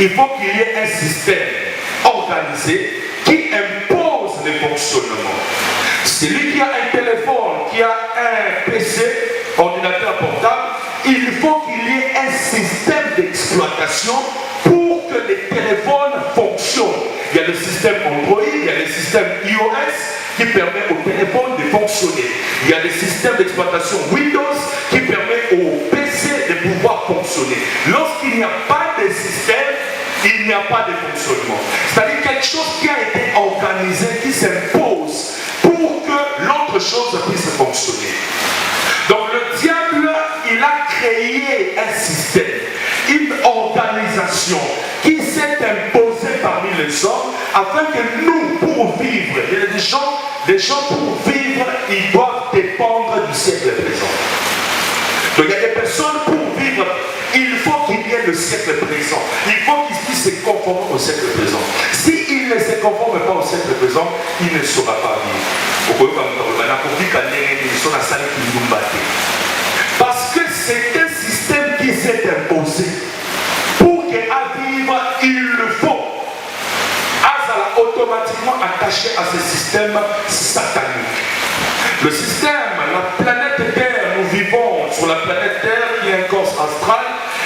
il faut qu'il y ait un système organisé qui impose le fonctionnement. Celui qui a un téléphone, qui a un PC, ordinateur portable, il faut qu'il y ait un système d'exploitation pour que les téléphones fonctionnent. Il y a le système Android, il y a le système iOS qui permet au téléphone de fonctionner. Il y a le système d'exploitation Windows qui permet au PC de pouvoir fonctionner. Lorsqu'il n'y a pas de système, il n'y a pas de fonctionnement. C'est-à-dire quelque chose qui a été organisé, qui s'impose pour que l'autre chose puisse fonctionner. Donc le diable, il a créé un système, une organisation qui s'est imposée parmi les hommes afin que nous, pour vivre, il y a des gens pour vivre, ils doivent dépendre du siècle présent. Donc il y a des personnes pour vivre, il faut qu'il y ait le siècle présent. Il faut qu'ils puissent se conformer au siècle présent. S'il ne se conforme pas au siècle présent, il ne saura pas vivre. Parce que c'est un système qui s'est imposé. Pour qu'à vivre, il le faut. Azala automatiquement attaché à ce système satanique. Le système, la planète Terre, nous vivons sur la planète Terre qui est un corps astral.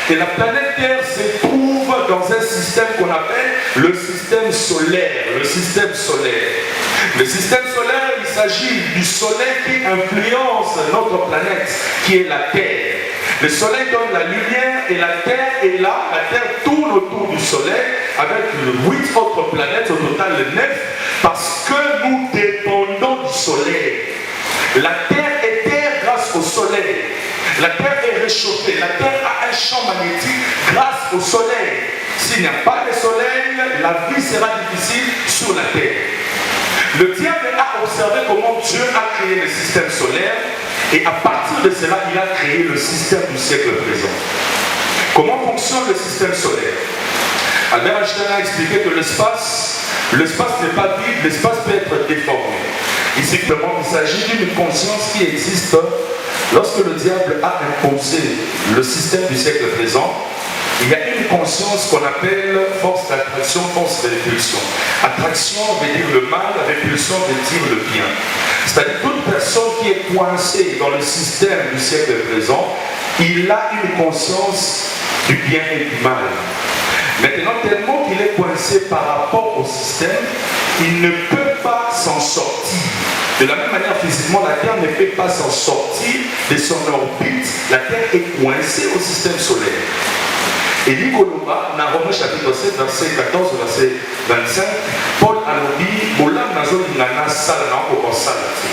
Et la planète Terre se trouve dans un système qu'on appelle le système solaire. Le système solaire. Le système solaire, il s'agit du soleil qui influence notre planète, qui est la Terre. Le soleil donne la lumière et la Terre est là. La Terre tourne autour du soleil avec 8 autres planètes, au total 9, parce que nous dépendons du soleil. La Terre est terre grâce au soleil. La Terre est réchauffée. La Terre a un champ magnétique grâce au soleil. S'il n'y a pas de soleil, la vie sera difficile sur la Terre. Le diable a observé comment Dieu a créé le système solaire et à partir de cela, il a créé le système du siècle présent. Comment fonctionne le système solaire? Albert Einstein a expliqué que l'espace n'est pas vide, l'espace peut être déformé. Ici, il s'agit d'une conscience qui existe lorsque le diable a imposé le système du siècle présent. Il y a une conscience qu'on appelle force d'attraction, force de répulsion. Attraction veut dire le mal, répulsion veut dire le bien. C'est-à-dire toute personne qui est coincée dans le système du siècle présent, il a une conscience du bien et du mal. Maintenant, tellement qu'il est coincé par rapport au système, il ne peut pas s'en sortir. De la même manière, physiquement, la Terre ne peut pas s'en sortir de son orbite. La Terre est coincée au système solaire. Et Nicoloma, dans Romains chapitre 7, verset 14, verset 25, Paul a dit, Bolam nazo ngana sala na ko sala ti.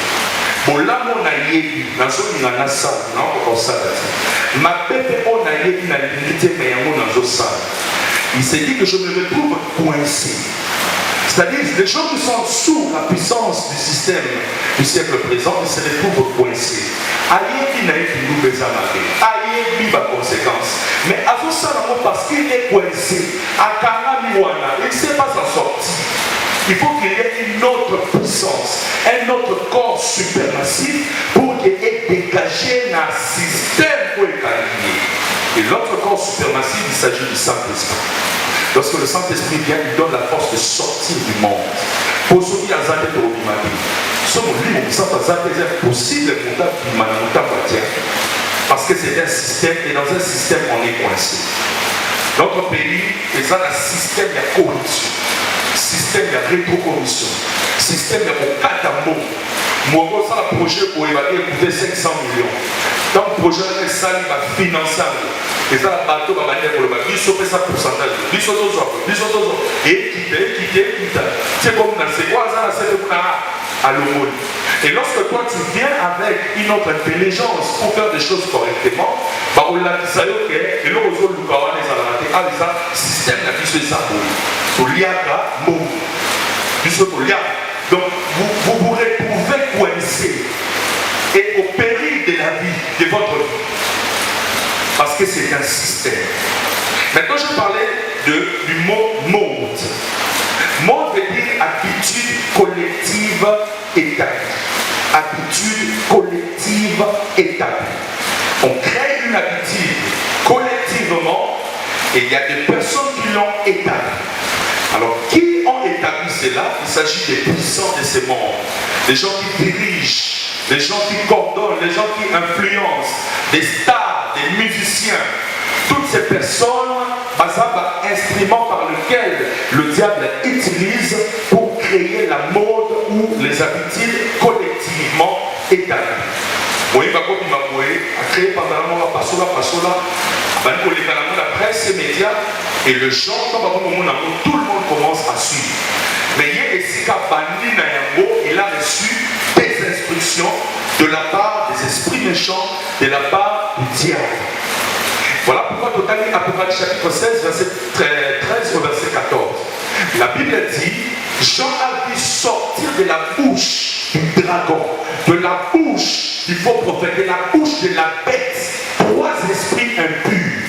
Bolam na yebi nazo ngana sala na ko sala ti. Ma pepe on a yebi na limite mais yango nazo sala. Il s'est dit que je me retrouve coincé. C'est-à-dire les gens qui sont sous la puissance du système du siècle présent, ils se retrouvent coincés. Aïe, n'a été nous les amarrés. Aïe, ma conséquence. Mais à tout ça, parce qu'il est coincé, à Kanamiwana, il ne sait pas s'en sortir. Il faut qu'il y ait une autre puissance, un autre corps supermassif pour qu'il ait dégagé un système pour écarter. Et l'autre corps supermassif, il s'agit du Saint-Esprit. Lorsque le Saint-Esprit vient, il donne la force de sortir du monde. Pour ceux qui ont été problématiques, ce est possible parce que c'est un système et dans un système on est coincé. Notre pays est dans un système de corruption, système de rétrocorruption, système de katamo. Moi, ça un projet pour évaluer 500 millions. Dans le projet, ça va financer. Et ça, le bateau va venir pour le bateau. Il faut faire ça pourcentage. Il faut et quitter. C'est comme dans ces quoi, ça, c'est le cas à l'aumône. Et lorsque toi, tu viens avec une autre intelligence pour faire des choses correctement, bah, on l'a dit ça, ok, et là, on a les salariés, les système n'a plus ça pour l'IACA, donc, vous vous retrouvez coincé et au péril de la vie, de votre vie. Parce que c'est un système. Maintenant, je parlais du mot mode. Mode veut dire habitude collective établie. Habitude collective établie. On crée une habitude collectivement Et il y a des personnes qui l'ont établi. Alors, qui ont établi cela? Il s'agit des puissants de ce monde, des gens qui dirigent, des gens qui coordonnent, des gens qui influencent, des stars, des musiciens. Toutes ces personnes, basaba, instruments par lesquels le diable utilise pour créer la mode ou les habitudes collectivement établies. Oui, a créé pendant la presse et médias, et le chant, tout le monde commence à suivre. Mais il a reçu des instructions de la part des esprits méchants, de la part du diable. Voilà pourquoi totalement Apocalypse chapitre 16, verset 13 au verset 14. La Bible dit, Jean a vu sortir de la bouche du dragon, de la bouche du faux prophète, de la bouche de la bête, 3 esprits impurs.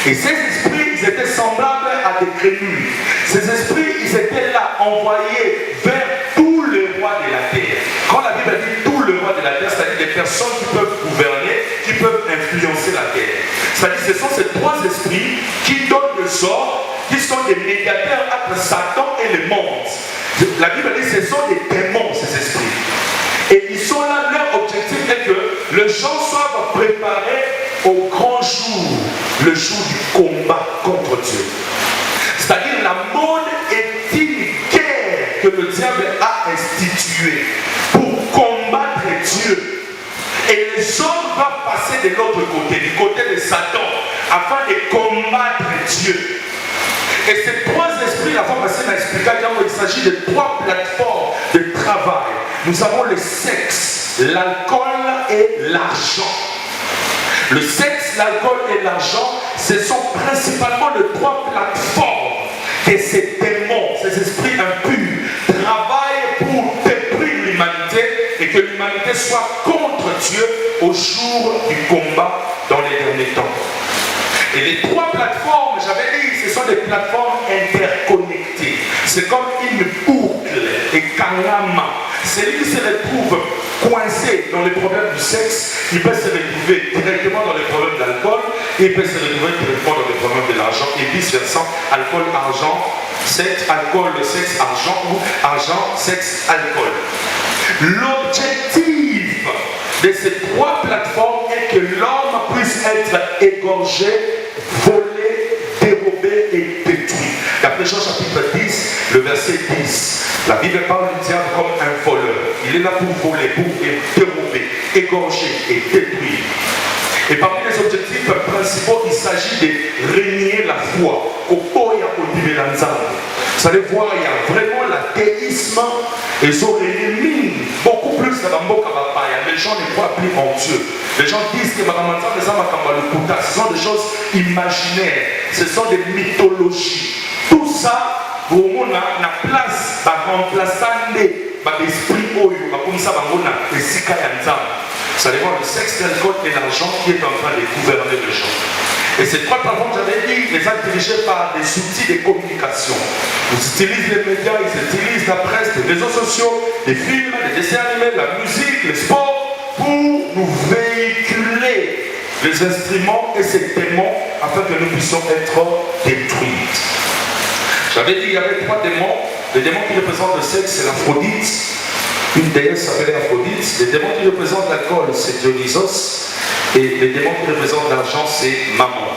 Et ces esprits, ils étaient semblables à des grenouilles. Ces esprits, ils étaient là, envoyés vers tous les rois de la terre. Quand la Bible dit tous les rois de la terre, c'est-à-dire des personnes qui peuvent gouverner, qui peuvent influencer la terre. C'est-à-dire que ce sont ces 3 esprits qui donnent le sort, qui sont des médiateurs entre Satan et le monde. La Bible dit que ce sont des démons, ces esprits. Et ils sont là, leur objectif est que les gens soient préparés au grand jour, le jour du combat contre Dieu. C'est-à-dire la mode est une guerre que le diable a instituée pour combattre Dieu. Et les hommes doivent passer de l'autre côté, du côté de Satan, afin de combattre Dieu. Et ces 3 esprits, la fois passée, m'a expliqué qu'il s'agit de 3 plateformes de travail. Nous avons le sexe, l'alcool et l'argent. Le sexe, l'alcool et l'argent, ce sont principalement les 3 plateformes que ces démons, ces esprits impurs, travaillent pour détruire l'humanité et que l'humanité soit contre Dieu au jour du combat dans les derniers temps. Et les 3 plateformes, j'avais dit, ce sont des plateformes interconnectées. C'est comme une boucle et kalama. Celui qui se retrouve coincé dans les problèmes du sexe, il peut se retrouver directement dans les problèmes d'alcool, et il peut se retrouver directement dans les problèmes de l'argent, et vice-versa, alcool, argent, sexe, alcool, sexe, argent, ou argent, sexe, alcool. L'objectif de ces 3 plateformes est que l'homme puisse être égorgé, volé, dérobé et détruit. D'après Jean chapitre 10, le verset 10, la Bible parle du diable comme un voleur. Il est là pour voler, pour dérober, égorger et détruire. Et parmi les objectifs principaux, il s'agit de régner la foi. Vous allez voir, il y a vraiment l'athéisme et son ennemi, beaucoup plus dans le les gens ne croient plus en Dieu. Les gens disent que ce sont des choses imaginaires, ce sont des mythologies. Tout ça, vous avez la place de remplaçant l'esprit comme ça, vous allez voir le sexe, l'alcool et l'argent qui est en train de gouverner les gens. Et ces 3 plateformes, j'avais dit, les ont dirigés par des outils de communication. Ils utilisent les médias, ils utilisent la presse, les réseaux sociaux, les films, les dessins animés, la musique, le sport, pour nous véhiculer les instruments et ces démons afin que nous puissions être détruits. J'avais dit qu'il y avait 3 démons. Les démons qui représentent le sexe, c'est l'Aphrodite. Une déesse s'appelait Aphrodite. Les démons qui représentent l'alcool, c'est Dionysos. Et les démons qui représentent l'argent, c'est Mammon.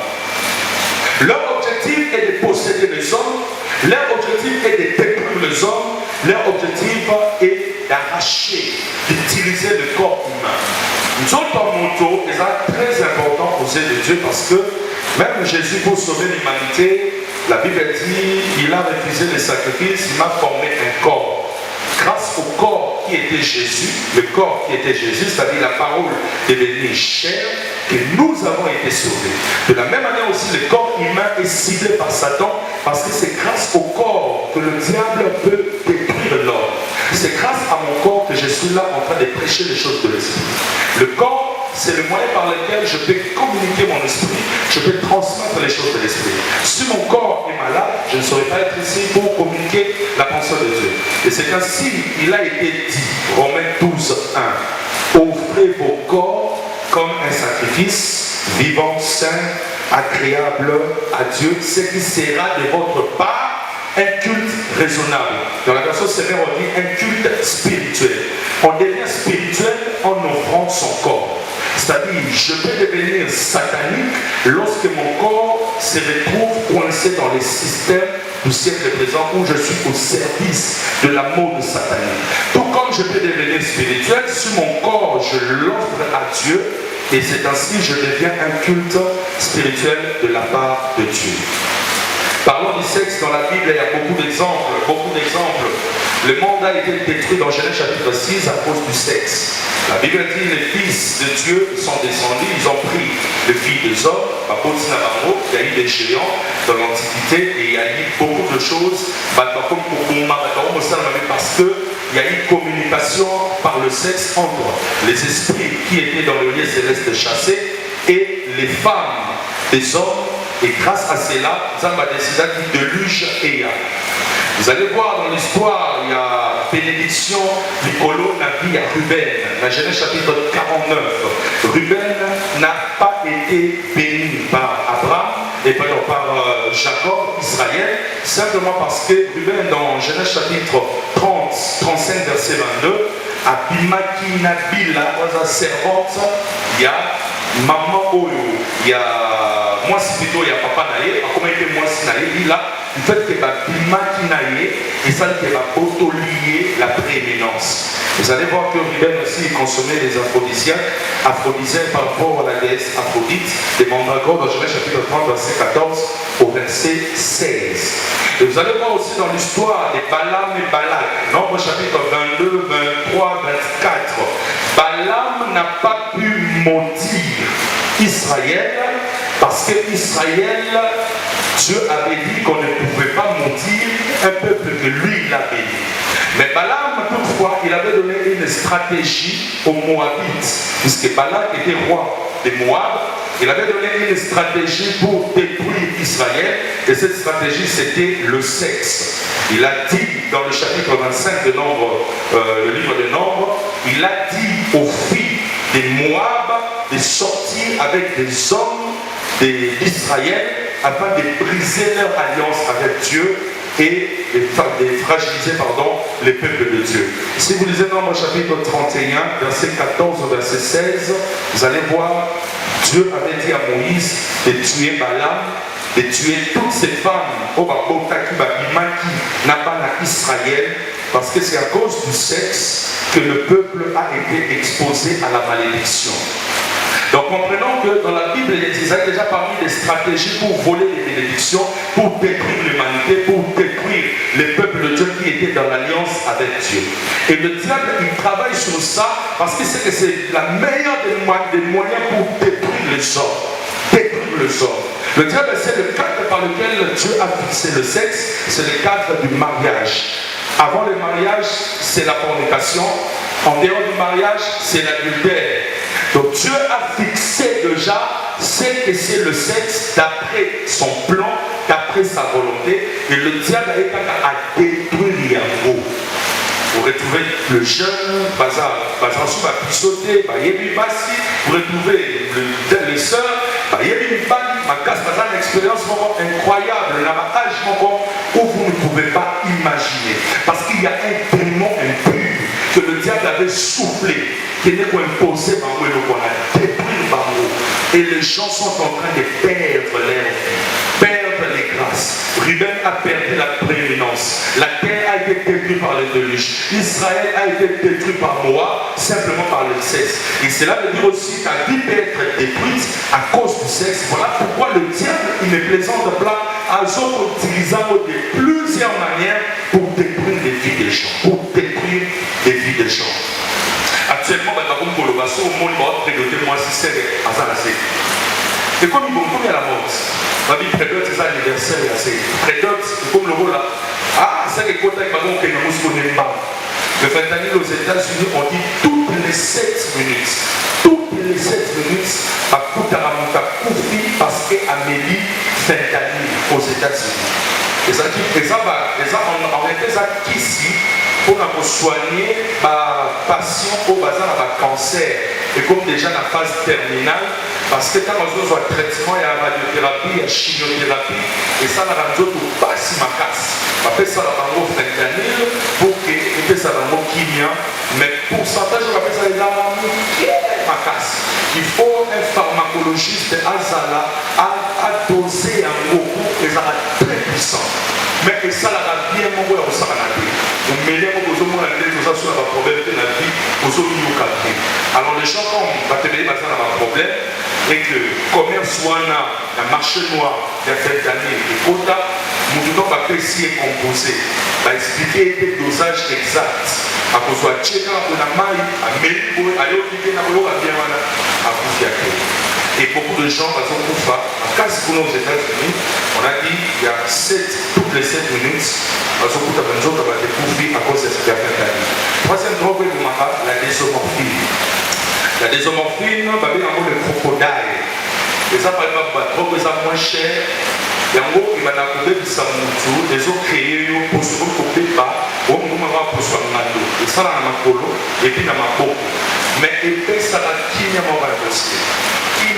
Leur objectif est de posséder les hommes. Leur objectif est de détruire les hommes. Leur objectif est d'arracher, d'utiliser le corps humain. Nous autres en moto, c'est très important aux yeux de Dieu parce que même Jésus, pour sauver l'humanité, la Bible dit, il a refusé les sacrifices, il m'a formé un corps. Grâce au corps qui était Jésus, le corps qui était Jésus, c'est-à-dire la parole devenue chair, que nous avons été sauvés. De la même manière aussi, le corps humain est ciblé par Satan, parce que c'est grâce au corps que le diable peut détruire l'homme. C'est grâce à mon corps que je suis là en train de prêcher les choses de l'esprit. Le corps, c'est le moyen par lequel je peux communiquer mon esprit, je peux transmettre les choses de l'esprit. Si mon corps est malade, je ne saurais pas être ici pour communiquer la pensée de Dieu. Et c'est ainsi il a été dit, Romains 12, 1, offrez vos corps comme un sacrifice vivant, saint, agréable à Dieu, ce qui sera de votre part un culte raisonnable. Dans la version sévère, on dit un culte spirituel. On devient spirituel en offrant son corps. C'est-à-dire, je peux devenir satanique lorsque mon corps se retrouve coincé dans les systèmes du siècle présent où je suis au service de la mode satanique. Tout comme je peux devenir spirituel, si mon corps, je l'offre à Dieu, et c'est ainsi que je deviens un culte spirituel de la part de Dieu. Parlons du sexe dans la Bible, il y a beaucoup d'exemples, Le monde a été détruit dans Genèse chapitre 6 à cause du sexe. La Bible dit les fils de Dieu sont descendus, ils ont pris les filles des hommes, il y a eu des géants dans l'Antiquité et il y a eu beaucoup de choses, parce qu'il y a eu communication par le sexe entre les esprits qui étaient dans le lieu céleste chassés et les femmes des hommes. Et grâce à cela, Zamba décida de luge et ya. Vous allez voir dans l'histoire, il y a bénédiction, Nicolo, Nabi, à Ruben, dans Genèse chapitre 49. Ruben n'a pas été béni par Abraham et par Jacob, Israël, simplement parce que Ruben, dans Genèse chapitre 30, 35, verset 22, Abimaki Nabila, sa servante, il y a maman Oyo, il y a moi si plutôt il y a papa naïe, comment était moi si naïe, il a le fait que Bimaki naïe et ça qui va autolier la prééminence. Vous allez voir que Ruben aussi consommait des aphrodisiaques par rapport à la déesse Aphrodite, des mandragores dans Genèse chapitre 30, verset 14 au verset 16. Et vous allez voir aussi dans l'histoire des Balaam et Balak, Nombre chapitre 22, 23, 24. Balaam n'a pas pu maudire Israël parce que Israël, Dieu avait dit qu'on ne pouvait pas maudire un peuple que lui il a béni. Mais Balaam, toutefois, il avait donné une stratégie aux Moabites, puisque Balak était roi des Moab. Il avait donné une stratégie pour détruire Israël, et cette stratégie c'était le sexe. Il a dit dans le chapitre 25 de Nombre, le livre de Nombre, il a dit aux filles des Moab de sortir avec des hommes d'Israël afin de briser leur alliance avec Dieu et de fragiliser les peuples de Dieu. Si vous lisez Nombre chapitre 31, verset 14 au verset 16, vous allez voir, Dieu avait dit à Moïse de tuer Balaam, de tuer toutes ces femmes au Babotaki Babimaki Nabana Israël, parce que c'est à cause du sexe que le peuple a été exposé à la malédiction. Donc comprenons que dans la Bible, il y a déjà parmi des stratégies pour voler les bénédictions, pour détruire l'humanité, pour détruire les peuples de Dieu qui étaient dans l'alliance avec Dieu. Et le diable, il travaille sur ça parce qu'il sait que c'est la meilleure des moyens pour détruire les hommes. Détruire les hommes. Le diable, c'est le cadre par lequel Dieu a fixé le sexe, c'est le cadre du mariage. Avant le mariage, c'est la fornication. En dehors du mariage, c'est l'adultère. Donc Dieu a fixé déjà ce que c'est le sexe d'après son plan, d'après sa volonté. Et le diable est à détruire en gros. Vous retrouvez le jeune, vous retrouvez les sœurs, ma casse une expérience incroyable, où vous ne pouvez pas imaginer. Parce qu'il y a un démon impur que le diable avait soufflé, qui n'est pas imposé par vous et qu'on a détruit par vous. Et les gens sont en train de perdre leur vie, perdre les grâces. Ruben a perdu la prééminence. La terre a été détruite par les déluges. Israël a été détruit par Moab, simplement par le sexe. Et cela veut dire aussi qu'à vie peut être détruite à cause du sexe. Voilà pourquoi le diable, il ne plaisante pas à utilisant de plusieurs manières pour détruire les vies des gens. Pour détruire les vies des gens. Actuellement, au monde va prédoter moi si c'est à ça. Et comme il y a la mort, on dit prédote, c'est ça l'anniversaire, c'est prédote, comme le rôle là. Ah, c'est que quand on le fentanyl aux États-Unis, on dit toutes les 7 minutes. Toutes les 7 minutes, à Koutaramuka Koufi, parce qu'Amélie fentanyl aux États-Unis. Et ça, on a fait ça ici. pour soigner ma patient au bazar à cancer et comme déjà dans la phase terminale parce que quand on a un traitement il y a radiothérapie il y a chimiothérapie et ça la radio tout passe ma casse après ça la bango fentanyl pour que et puis ça bango kimia mais pourcentage on appelle ça les ma casse il faut un pharmacologiste azala à doser un beaucoup et ça va très puissant mais que ça la bien mon ouais au sabanati on met les mots aux hommes à l'aide aux assurances à problème de la vie aux hommes nous capter alors les gens comme va te payer maintenant un problème et que commerce wana la marché noir il y a cette année et quota nous devons apprécier composé va expliquer les dosages exacts à cause de checker on a mal à mélibo aller au piquer na olo à bien wana à confier et beaucoup de gens par exemple en cas si nous aux États-Unis on a dit il y a toutes les 7 minutes parce que tu as besoin de découvrir à cause de cette affaire. Troisième drogue la désomorphine. La désomorphine va bien avoir le crocodile. Et ça par exemple la drogue est moins chère. Et en gros il va n'accorder du samoutou les autres créés pour se recouper pas au moment où pour se faire et ça dans ma polo et puis dans ma peau. Mais et puis ça va qui n'y a pas impossible.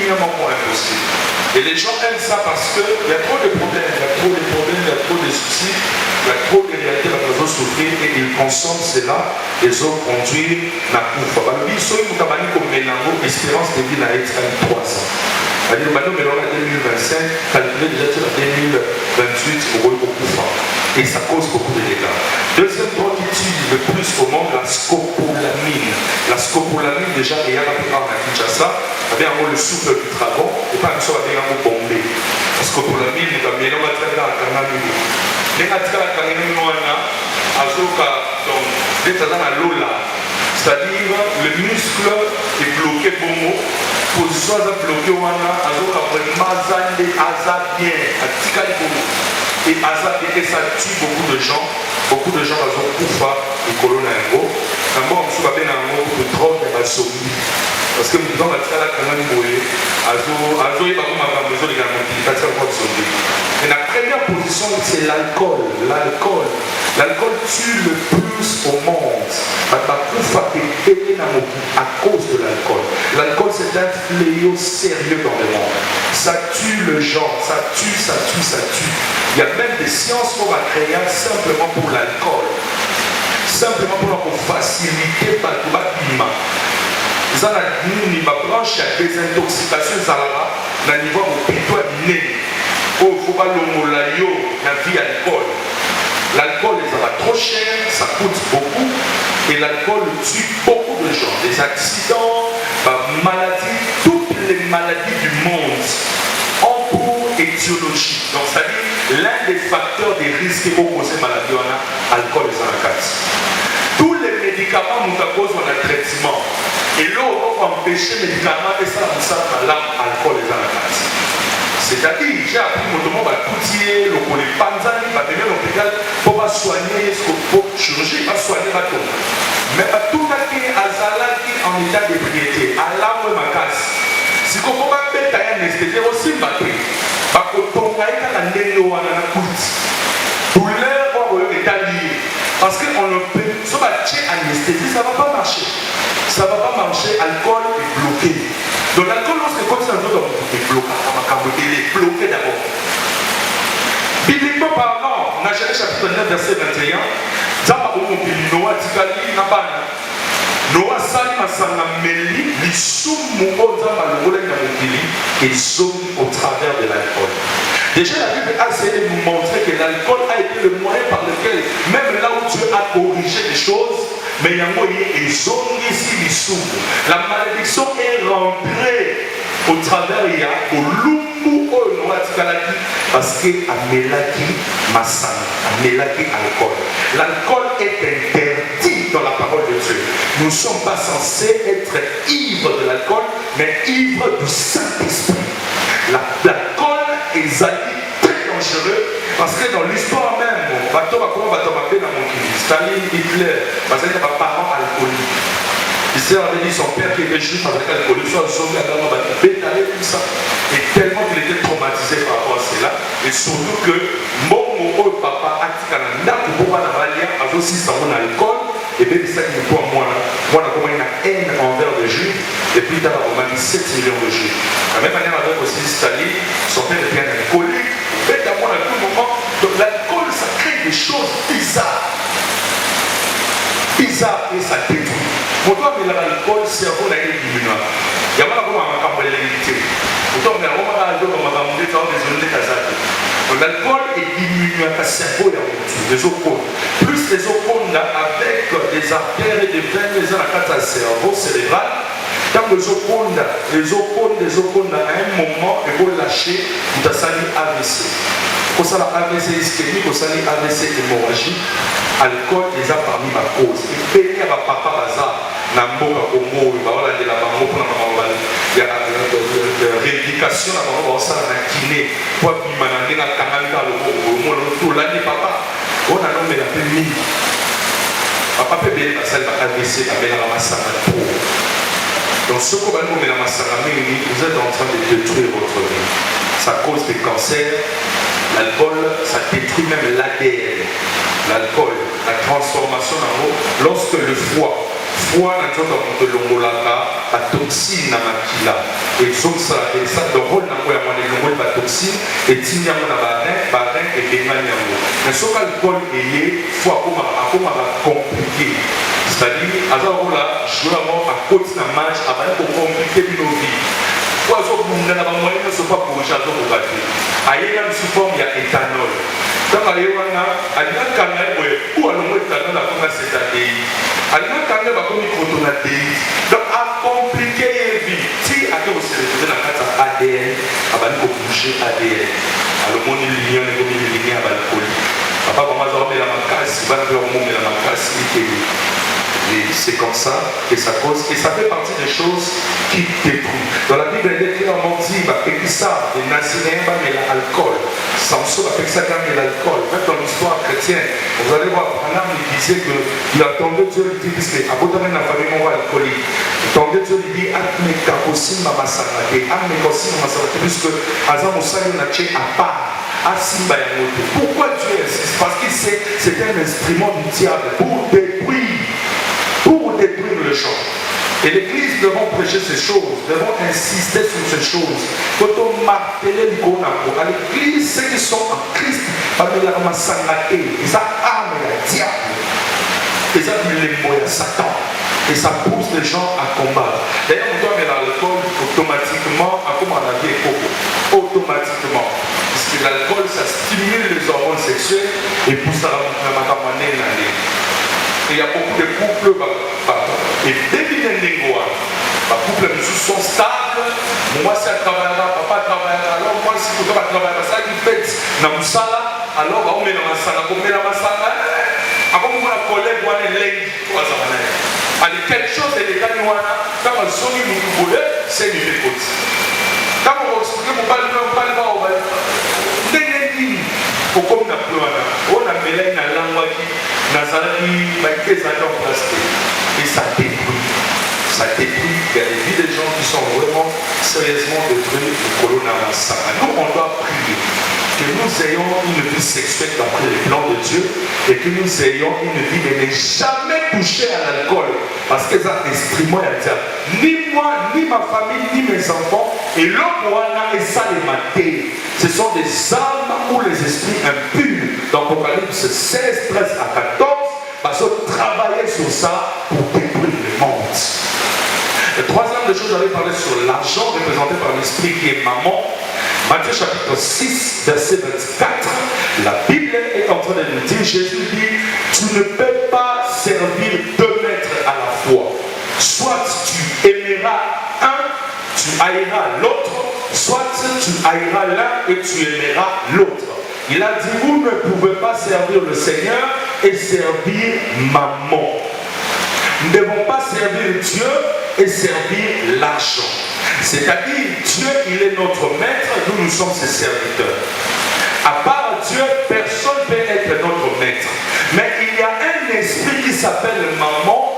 Impossible. Et les gens aiment ça parce qu'il y a trop de problèmes, il y a trop de soucis, il y a trop de réalités dans les autres souffrir et ils consomment cela, les autres conduire la coupe. Le biso, il faut comme mélango, espérance de vie à être 3 ans. C'est-à-dire, maintenant, en 2025, calculé déjà sur 2028 au coupa. Et ça cause beaucoup de dégâts. Deuxième drogue qui tue le plus au monde, la scopolamine. La scopolamine, déjà, il y a un Kinshasa, il y a le souffle du dragon, et pas que ça va bien bomber. La scopolamine, il y a un mélange de la canamine. Les atika la canamine, c'est-à-dire le muscle est bloqué pour moi. Position est bloquée, et ça tue beaucoup de gens. Beaucoup de gens ont couffé et colonel. D'abord, on se rappelle un mot de drogue et de sommeil. Parce que nous avons la quand même mouillé. Et la première position, c'est l'alcool. L'alcool tue le plus au monde. À cause de l'alcool. L'alcool, c'est un fléau sérieux dans le monde. Ça tue le genre, ça tue. Il y a même des sciences qu'on va créer simplement pour l'alcool. Simplement pour faciliter par le bâtiment. Ils ont une branche à désintoxication dans le niveau où il doit venir. Il ne faut pas le la vie alcool. L'alcool est trop cher, ça coûte beaucoup. Et l'alcool tue beaucoup de gens. Des accidents, maladies, toutes les maladies du monde ont pour étiologie. Donc, c'est-à-dire l'un des facteurs des risques pour causer maladie, on a l'alcool et la tous les médicaments nous causent un traitement. Et là, on va empêcher les médicaments et ça nous sert à l'alcool et la c'est-à-dire, j'ai appris mon demande à coutier, le panzani, à venir à l'hôpital pour soigner, pour chirurgie, pour soigner la tombe. Mais tout à fait, en état d'ébriété, à l'arme ma casse. Si on va mettre un anesthésie aussi, parce que pour moi, il y a un néo à la coute. Douleur, on va état lié. Parce qu'on ne peut pas anesthésie, ça ne va pas marcher. Ça ne va pas marcher, alcool est bloqué. Donc l'alcool, lorsque comme ça, nous est bloqué, il est bloqué d'abord. Bibliquement parlant, on a Genèse chapitre 9, verset 21, Noah Tikali Nabana. Noah Sali Masanga Meli, l'Issumu Ozama le Golem Namokili, et zone au travers de l'alcool. Déjà, la Bible a essayé de nous montrer que l'alcool a été le moyen par lequel, même là où Dieu a corrigé les choses, mais il y a un moyen, la malédiction est rentrée au travers, il y a au lumbu parce que Amelaki Massan, Amelaki alcool. L'alcool est interdit dans la parole de Dieu. Nous ne sommes pas censés être ivres de l'alcool, mais ivres du Saint-Esprit. L'alcool est très dangereux parce que dans l'histoire même, Staline, Hitler, parce qu'il y a des parents alcooliques. Hitler avait dit son père qui était juif avec l'alcoolisme, soit sauvé à Dama, tout ça. Et tellement qu'il était traumatisé par rapport à cela, et surtout que mon papa a dit qu'il y a un pour avoir aussi son alcool. et bien ça qui nous moi comment il y a haine envers les juifs, et puis il y a 7 millions de juifs. De la même manière avec aussi Staline, son père est bien alcoolique, et à moi à tout moment, donc l'alcool ça crée des choses bizarres. Bizarres et ça détruit. Mon doigt mais l'alcool, le cerveau n'a été diminué. Il y a pas comme un camp de l'élite. Pourtant, on a un l'alcool est diminué à cerveau et les ocônes. Plus les ocônes avec des artères et des veines, les ont à un cerveau cérébral. Quand les ocônes à un moment, ils vont lâcher, vous avez sali AVC. Pour ça, l'AVC ischémique, vous avez AVC hémorragie. Alcool, déjà parmi ma cause. Et bénir à papa bazar. Namboka Congo, il va de la banque pour il y a rééducation à la banque, ça la kiné, pour bimaner la canal le l'année papa, on a nommé la famille. Papa peut bien passer à AVC, la belle ramassana pour. Donc ce qu'on va nommer la massana, vous êtes en train de détruire votre vie. Ça cause des cancers, l'alcool, ça détruit même l'ADN. L'alcool, la transformation en eau, lorsque le foie na nzoto moto longolaka batoxine na makila ezosala eza le rôle nango ya mwana elongoli batoxine etindi yango na barin ebengani yango mais soki alcool eye fo akomaka compliqué, c'est-à-dire aza kola jour yango akoti na mange abandi kocomplike bino vie po azobunda na bamoye nyonso pa bouge azokoka te ayena misu forme ya éthanol ntango aye wana alingakanga ye boye po alongo éthanol akonga setadei alingakanga bakomi koto na dei donc acomplike ye vie ti ake koselekeze na kati ya ADN abandi kobouge ADN alomoni linion ekomi linie ya balikoli papa mama aza komela makasi bana mpe bakomomela makasi likeli. C'est comme ça que ça cause, et ça fait partie des choses qui détruisent. Dans la Bible, elle est clairement dit, que ça, les Naziréens, mais l'alcool. Samson a fait ça quand il l'alcool. Même dans l'histoire chrétienne, vous allez voir, Abraham lui disait qu'il attendait Dieu, il dit, puisque à bout de la famille, on va alcoolique. Il attendait Dieu, il dit, Atme kakosim ma masanate, Atme kakosim ma masanate, puisque Azam Ossali, on a tué à part. Pourquoi Dieu insiste? Parce qu'il sait c'est un instrument du diable pour détruire le champ. Et l'Église devons prêcher ces choses, devons insister sur ces choses. Quand on marteler à l'Église, ceux qui sont en Christ, ils ont arme la diable, ils ont les mots de Satan. Et ça pousse les gens à combattre. D'ailleurs, on doit mettre l'alcool automatiquement, à comment on a dit automatiquement. Parce que l'alcool, ça stimule les hormones sexuelles et pousse à la matamane. Et il y a beaucoup de couples, et dès qu'il y a des couples sont stables, moi c'est un travailleur, papa travaillera, alors moi si tu vas travailler, ça qui fait, dans le sala, alors on met dans la salle, on met dans la salle, avant mon collègue, on est l'aigle, allez, quelque chose de l'état de Wana, quand on sonne, nous voulons, c'est une écoute. Quand on va expliquer, on parle pas, on va dire, pour comme on a plus, on a mêlé dans la langue qui, Nazareth, et ça détruit. Ça détruit. Il y a des vies de gens qui sont vraiment sérieusement détruits du coronavirus. Nous, on doit prier que nous ayons une vie sexuelle d'après les plans de Dieu et que nous ayons une vie de ne jamais toucher à l'alcool. Parce que c'est un instrument à dire. Ni moi, ni ma famille, ni mes enfants, et l'homme et ça les mater. Ce sont des âmes ou les esprits impurs. Dans Apocalypse 16, 13 à 14, parce que travailler sur ça pour détruire le monde. La troisième des choses, j'allais parler sur l'argent représenté par l'esprit qui est maman. Matthieu chapitre 6, verset 24. La Bible est en train de nous dire, Jésus dit, tu ne peux pas servir deux maîtres à la fois. Soit tu aimeras un, tu haïras l'autre, soit tu haïras l'un et tu aimeras l'autre. Il a dit, vous ne pouvez pas servir le Seigneur et servir maman. Nous ne devons pas servir Dieu et servir l'argent. C'est-à-dire, Dieu, il est notre maître, nous, nous sommes ses serviteurs. À part Dieu, personne ne peut être notre maître. Mais il y a un esprit qui s'appelle maman,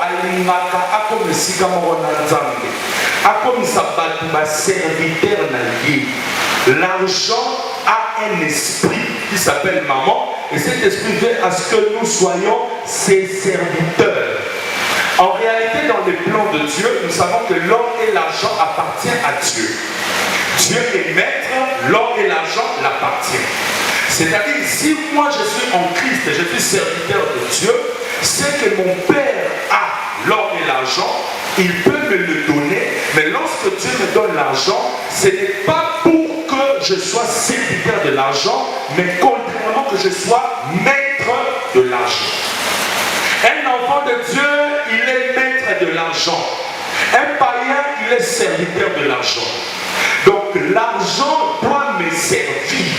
serviteur. L'argent a un esprit qui s'appelle maman, et cet esprit veut à ce que nous soyons ses serviteurs. En réalité, dans les plans de Dieu, nous savons que l'or et l'argent appartiennent à Dieu. Dieu est maître, l'or et l'argent l'appartiennent. C'est-à-dire, si moi je suis en Christ et je suis serviteur de Dieu, c'est que mon Père a l'or et l'argent, il peut me le donner, mais lorsque Dieu me donne l'argent, ce n'est pas pour que je sois serviteur de l'argent, mais contrairement que je sois maître de l'argent. Un enfant de Dieu, il est maître de l'argent. Un païen, il est serviteur de l'argent. Donc l'argent doit me servir.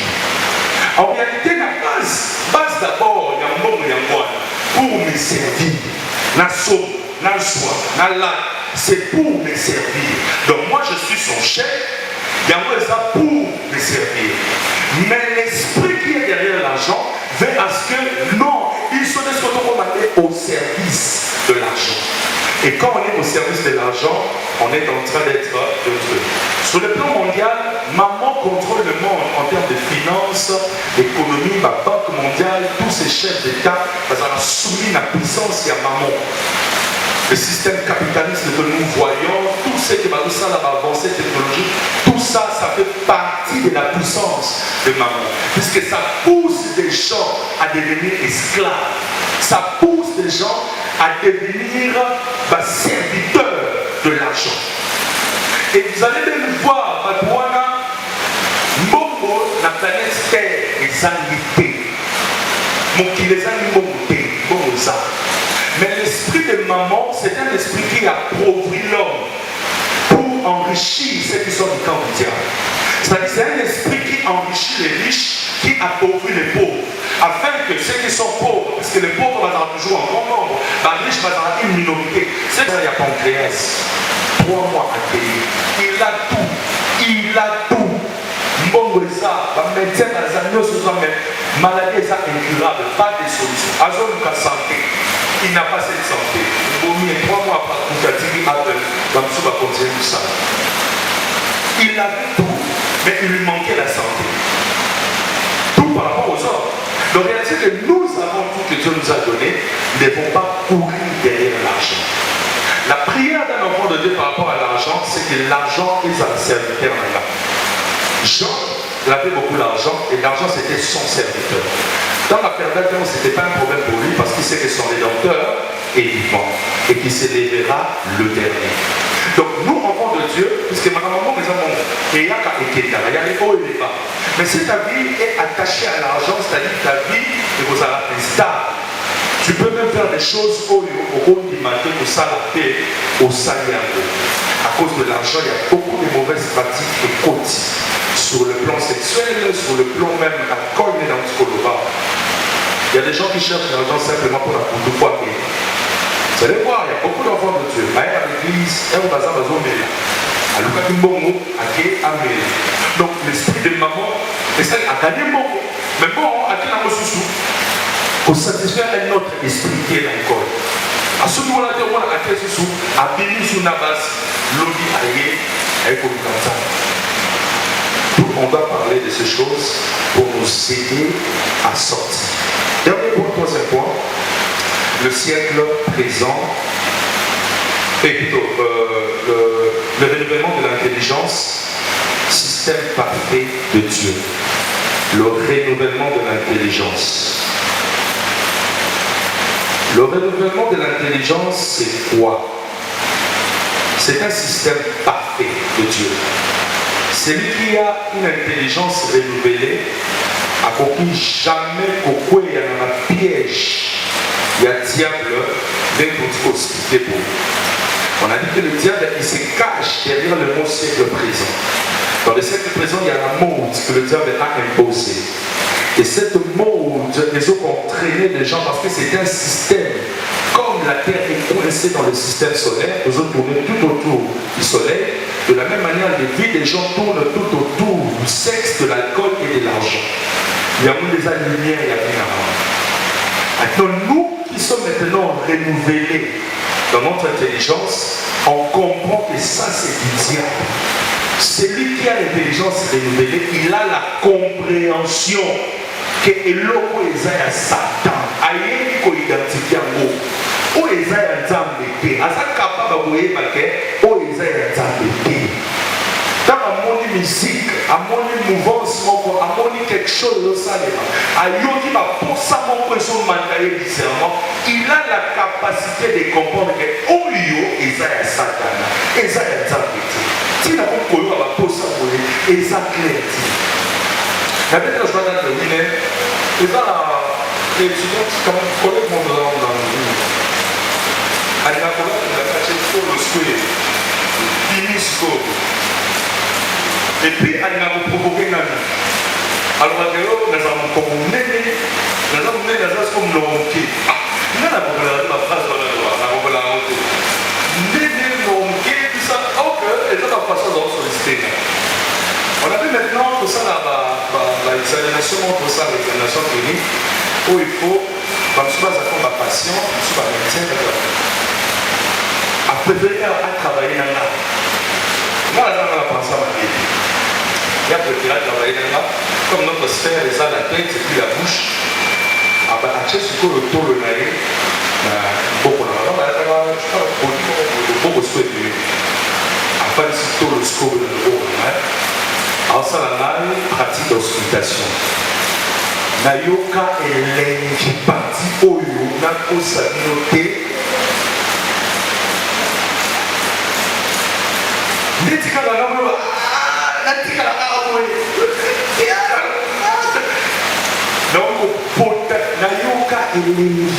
En réalité, la base d'abord, pour me servir. La somme, la joie, la lac, c'est pour me servir. Donc moi, je suis son chef. Il y a ça pour me servir. Mais l'esprit qui est derrière l'argent veut à ce que non, il soit au service de l'argent. Et quand on est au service de l'argent, on est en train d'être heureux. Sur le plan mondial, maman contrôle le monde en termes de finances, d'économie, la Banque mondiale, tous ces chefs d'État, parce qu'on a soumis la puissance à maman. Le système capitaliste que nous voyons, tout ce qui va nous avancée technologique, tout ça, ça fait partie de la puissance de maman. Puisque ça pousse des gens à devenir esclaves. Ça pousse des gens à devenir serviteurs de l'argent. Et vous allez même voir, Batouana, Momo, la planète Terre, les animés. Mon qui les animés, Momoza. Mais l'esprit de maman, c'est un esprit qui appauvrit l'homme pour enrichir ceux qui sont du camp du diable. C'est-à-dire c'est un esprit qui enrichit les riches, qui appauvrit les pauvres. Afin que ceux qui sont pauvres, parce que les pauvres vont avoir toujours un grand nombre, les riches vont avoir une minorité. C'est ça, il y a Pancréas. 3 mois à payer. Il a tout. Il a tout. Mbongo ça, médecin dans les anneaux, maladie est incurable, pas de solution. Azon ka santé. Il n'a pas cette santé. Il 3 mois après, il a dit va continuer tout ça. Il avait tout, mais il lui manquait la santé. Tout par rapport aux autres. Donc il a dit que nous avons tout que Dieu nous a donné, ne devons pas courir derrière l'argent. La prière d'un enfant de Dieu par rapport à l'argent, c'est que l'argent est un serviteur là. Jean, il avait beaucoup d'argent et l'argent c'était son serviteur. Dans la période d'Adam, ce n'était pas un problème pour lui parce qu'il sait que son rédempteur est vivant et qu'il s'élèvera le dernier. Donc nous, enfants de Dieu, puisque ma maman, mes enfants, il y a les hauts et les bas. Mais si ta vie est attachée à l'argent, c'est-à-dire ta vie est stable, tu peux même faire des choses au rôle du matin, au salapé, au salaire. À cause de l'argent, il y a beaucoup de mauvaises pratiques et côtes. Sur le plan sexuel, sur le plan même à quoi il est dans ce coloba. Il y a des gens qui cherchent l'argent simplement pour la coupe. Vous allez voir, il y a beaucoup d'enfants de Dieu. À l'église, un bazar bazar mêlé. À l'occasion bongo, à qui amène. Donc l'esprit de maman, et ça a gagné bongo. Mais bon, à qui la ressource pour satisfaire un autre esprit qui est encore. À ce moment-là, on a à qui sous, à bénir sur la base, l'objet aillé, avec le canton. On va parler de ces choses pour nous aider à sortir. Dernier point, troisième point, le siècle présent, et plutôt le renouvellement de l'intelligence, système parfait de Dieu. Le renouvellement de l'intelligence. Le renouvellement de l'intelligence, c'est quoi? C'est un système parfait de Dieu. Celui qui a une intelligence renouvelée a compris jamais pourquoi il y a un piège. Il y a un diable d'un côté hospitalier. On a dit que le diable il se cache derrière le mot siècle présent. Dans le siècle présent, il y a la mode que le diable a imposée. Et cette mode, les autres ont entraîné les gens parce que c'est un système. Comme la Terre est coincée dans le système solaire, les autres tournent tout autour du soleil. De la même manière, les vies des gens tournent tout autour du sexe, de l'alcool et de l'argent. Il y a des lumière, il y a bien avant. Maintenant, nous qui sommes maintenant renouvelés dans notre intelligence, on comprend que ça c'est du diable. Celui qui a l'intelligence renouvelée, il a la compréhension que l'eau est à Satan. Aïe, il faut identifier un mot. Où est Nzambe? te aza capable koyeba ke oyo eza ya nzambe te. Ntango amoni musique amoni mouvance moko amoni quelque chose ezosalema ayoki baposa moko ezomanda ye bizarrement, il a la capacité de comprendre ke oyo eza ya satana eza ya nzambe te. Ntina kokoyoka baposa boye eza clair te. La bête de choix d'Anthony, et ça, les étudiants qui connaissent mon nom dans le monde, elle a caché tout le souhait, l'inisko, et puis elle a provoqué la vie. Alors, nous avons communé, nous avons mené les as comme l'onké. Nous avons la phrase dans la loi, nous avons la honte. Néné l'onké, tout ça, ok, et ça, la façon dont on sollicite. On a vu maintenant que ça, l'examination, pour ça, l'examination clinique, où il faut, comme je passe à comme ma patient, je suis pas médecin, à préférer à travailler dans la. Moi, là, on a pensé à ma vie. Il y a préféré à travailler dans la, comme notre sphère, les a la tête et puis la bouche. Ah ben, à ce que le taux le naïe, beaucoup de gens, je parle beaucoup de souhaiter. Afin de se taux le scope de l'eau, alors ça la pratique d'auscultation. Nayoka elengi parti oyo nakosa noté. Netika la ngamo natika la ngamo. Donc pota nayoka elengi.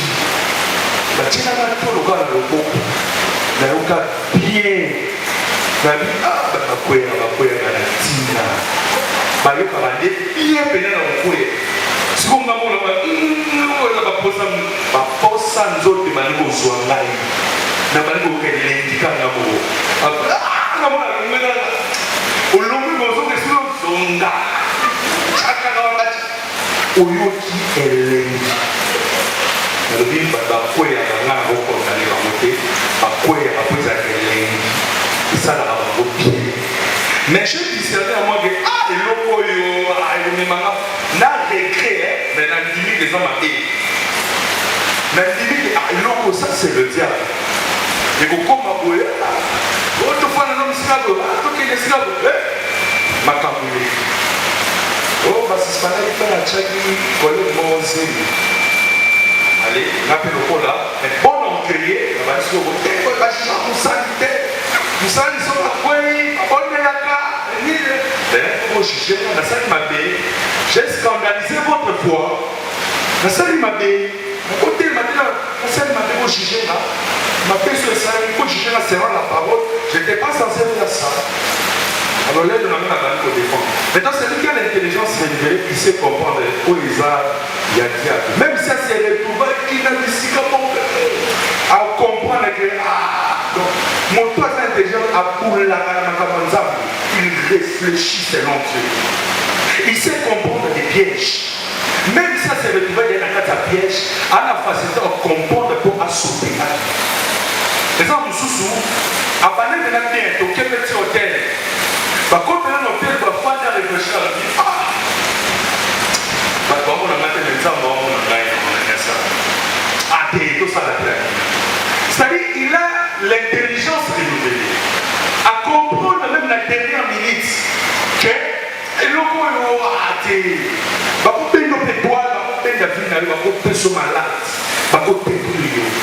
Batina na tolo ka loboko. Nayoka bien. Nabi bakwera na tina. Bayoka bande bien pena na okwe. Sikonga mona ba baposa nzote maliko zwangai. Na maliko kelengi kanga mo. Na mona ngena. Olombi bozo kesilo zonga. Chaka na wakati. Oyoki elengi. Na lobi bakwera na ngana boko na le bamote. Bakwera baposa elengi. Ça n'a pas bien. Mais je disais à moi que ah, le loco, n'a regret, mais n'a dit que ça m'a dit. Mais dit que le loco, ça c'est le diable. Et que comme ma boue, autrefois un homme esclave, tout est esclave, ma camouflée. Oh, bah c'est pas là, il fait la tchaki, collègue mon zéro. Allez, rappelez le coup là, mais bon encrier, on va se retrouver, on va se retrouver. Nous sommes j'ai scandalisé votre foi. Je suis mabe. Côté maintenant, je suis mabe pour juger là. Ma personne pour juger là selon la parole. Je n'étais pas censé faire ça. Alors là, je n'ai pas de défendre. Maintenant, celui qui a l'intelligence révélée, qui sait comprendre où il y a diable. Même si c'est retrouvé, qui n'a pas si comment à comprendre que donc mon toi intelligent a pour la camanzab, il réfléchit selon Dieu. Il sait comprendre des pièges. Même si ça s'est retrouvé dans la piège, à la facilité de comprendre pour assouper. Par exemple, sous abandonner de la terre, donc quel métier au terre. Par contre, dans l'hôtel, il va falloir réfléchir à la vie. Ah! Bah, on a maté les hommes, on a gagné ça. Ah, tout ça la terre. C'est-à-dire, il a l'intelligence renouvelée. À comprendre même la dernière minute que le loco est raté. Bah, pour payer nos étoiles, bah, pour payer la vie, bah, pour payer son malade, bah, pour payer tout le monde.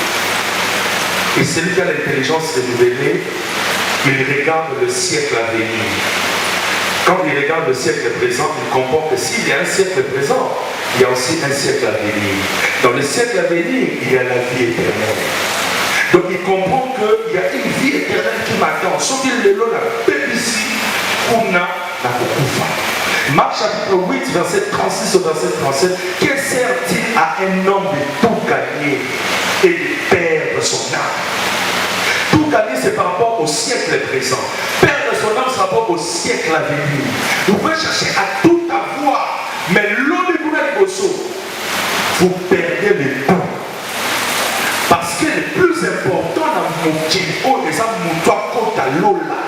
Et celui qui a l'intelligence renouvelée, il regarde le siècle à venir. Quand il regarde le siècle présent, il comprend que s'il y a un siècle présent, il y a aussi un siècle à venir. Dans le siècle à venir, il y a la vie éternelle. Donc il comprend qu'il y a une vie éternelle qui m'attend. Sauf qu'il est là, la paix ici, on a la Kokufa. Marc chapitre 8, verset 36 au verset 37. Que sert-il à un homme de tout gagner et de perdre son âme? Tout gagner, c'est par rapport au siècle présent. Perdre son âme, c'est par rapport au siècle à venir. Vous pouvez chercher à tout avoir, mais l'homme est vous perdez le temps. Parce que le plus important dans mon Kéo, les amoutois à Lola,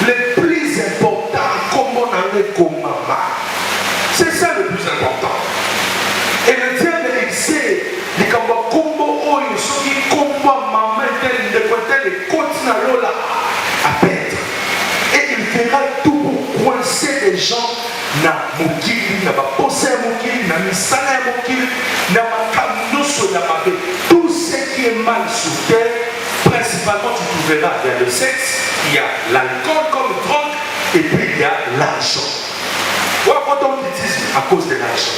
le plus important, comment on a comme maman. C'est ça le plus important. Et le diable, il sait, les combo, oh, il qui combat maman, continue à perdre. Et il fera tout pour coincer les gens dans Mokili, dans la pensée Mokili, dans la misala Mokili, dans la kamnoso, tout ce qui est mal sur terre. Principalement, tu trouveras il y a le sexe, il y a l'alcool comme drogue, et puis il y a l'argent. Quand on utilise à cause de l'argent,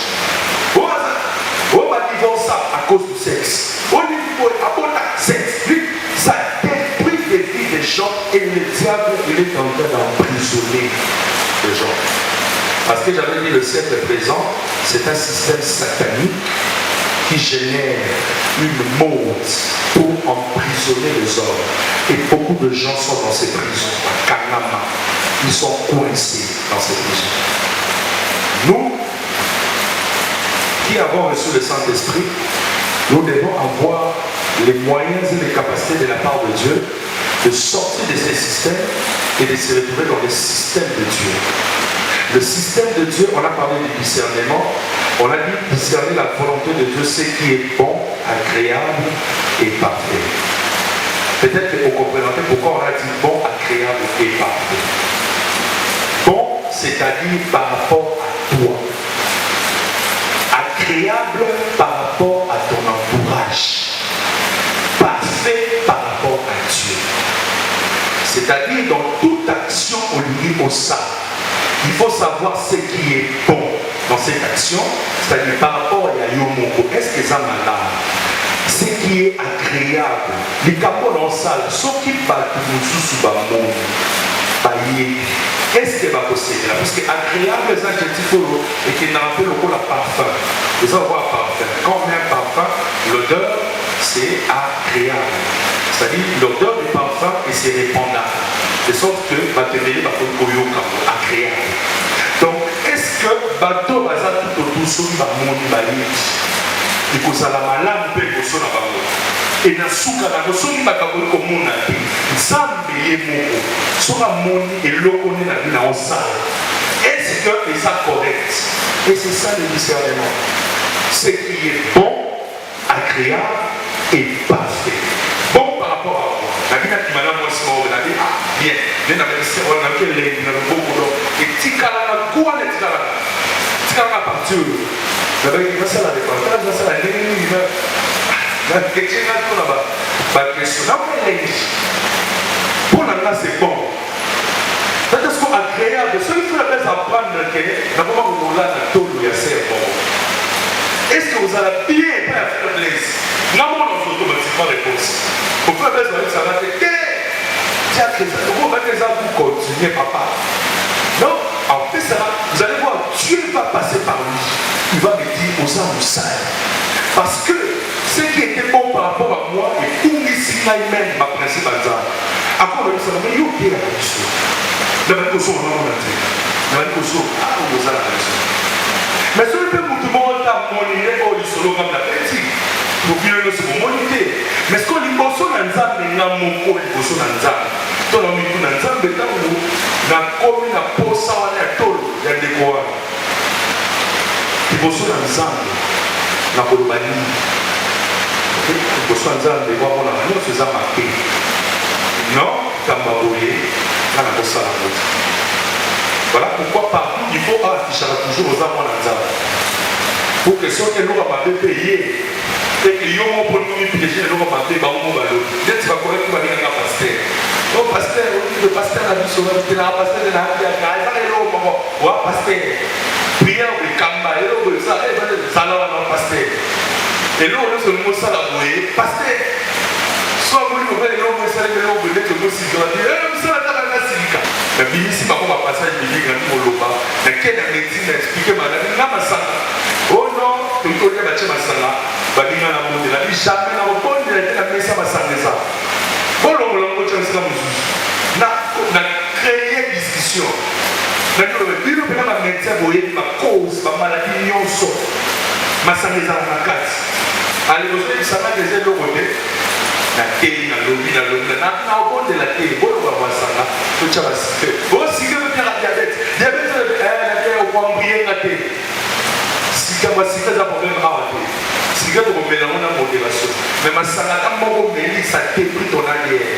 on va divorcer à cause du sexe. On dit sexe, ça détruit les vies des gens et le diable il est en train d'emprisonner les gens. Parce que j'avais dit le siècle présent, c'est un système satanique qui génère une mode pour emprisonner les hommes. Et beaucoup de gens sont dans ces prisons, à Kanama. Ils sont coincés dans ces prisons. Nous, qui avons reçu le Saint-Esprit, nous devons avoir les moyens et les capacités de la part de Dieu de sortir de ces systèmes et de se retrouver dans le système de Dieu. Le système de Dieu, on a parlé du discernement, on a dit discerner la volonté de Dieu, ce qui est bon, agréable et parfait. Peut-être que vous comprenez pourquoi on a dit bon, agréable et parfait. Bon, c'est-à-dire par rapport à toi. Agréable par rapport à ton entourage. Parfait par rapport à Dieu. C'est-à-dire dans toute action liée au ça. Il faut savoir ce qui est bon dans cette action, c'est-à-dire par rapport à Yomoko. Est-ce que ça m'a là? Ce qui est agréable. Les capots dans la salle, sauf qu'ils battent sous monde. Qu'est-ce que va posséder là? Parce que agréable, les adjectifs et qui n'en fait le parfum. Vous allez voir parfum. Quand on met un parfum, l'odeur, c'est agréable. C'est-à-dire l'odeur du parfum et c'est répandable. De sorte que Batemeli va faire agréable. Donc, est-ce que bateau va tout autour sur le monde il faut ça la malade peut être sur la banque. Et dans ce cas, dans ce qui va être comme on a dit, ça est mon sur la monde et l'eau on est dans la salle. Est-ce que c'est ça correct? Et c'est ça le discernement. Ce qui est bon, agréable et parfait. Bon par rapport à moi. La vie qui m'a dit, moi, c'est on a dit, ah, bien, on a fait les beaucoup d'eau. Et Tikala, quoi les Tikala? Tikala partir. La vie qui m'a dit, la dépense, ça la dernière. La question là, tout là-bas. La question là, pour la c'est bon. C'est-à-dire que agréable, ce qu'il faut apprendre, d'abord, vous l'avez dans tout le bon. Est-ce que vous allez bien faire la place? Non, on a automatiquement réponse. Vous pouvez faire ça, va dire, vous continuez, papa. Non, en fait, ça, vous allez voir, Dieu va passer par lui. Il va me dire aux âmes sales. Parce que ce qui était bon par rapport à moi, et tout ici, même, ma principale âme. Après, on a dit ça, mais il y a bien la question. La même chose, on a dit. La même chose, vous allez la mais ce que vous demandez à mon idée, il solo comme la petite. Vous voulez le second monité. Mais ce qu'on dit, bon, son ensemble, il y a mon corps, il faut son ensemble. Tout le monde, ensemble, il y a la commune, la poste, il y a tout, il y a des quoi. Il faut son ensemble, la colomanie. Il faut son ensemble, il faut avoir la main, c'est ça marqué. Non, comme ma boulée, là, la poste, la route. Voilà pourquoi partout il faut afficher toujours aux amants d'Anzara. Pour que ceux qui l'ont payé, et que l'on a pour nous piéger, l'on va payer, on va le. Dès que tu vas connaître, tu vas dire un pasteur. Non, pasteur, le pasteur a dit sur le pasteur de la vie, il va aller là, pasteur. Prière, le kamba, et là, ça va dans le pasteur. Et là, on a ce mot ça là, pasteur. Soit vous voulez le nom, vous allez le nom, vous êtes le mot si vous allez dire, ça va dans la silica. Mais ici, par contre, ma passage de l'île, on l'a mais quelle médecine a expliqué, madame, n'a pas ça. Oh non, tu peux dire, bah, tu m'as ça là, bah, il y a la montre là, jamais la montre, il y a la messe à ma salle de ça. Bon, on l'a montré, c'est comme ça. On a créé une discussion. On a dit, il y a un médecin, vous voyez, ma cause, ma maladie, non, sauf. Ma salle de ça, ma carte. Allez, vous savez, ça va déjà le côté. La télé, la lobby, la bon de la télé, bon, on va voir ça là. Tout ça va se faire. Bon, si vous avez la diabète, la télé, on va embrayer la télé. Si vous avez un problème à la télé, si vous avez un modération, mais ma salade, ça t'est pris ton arrière.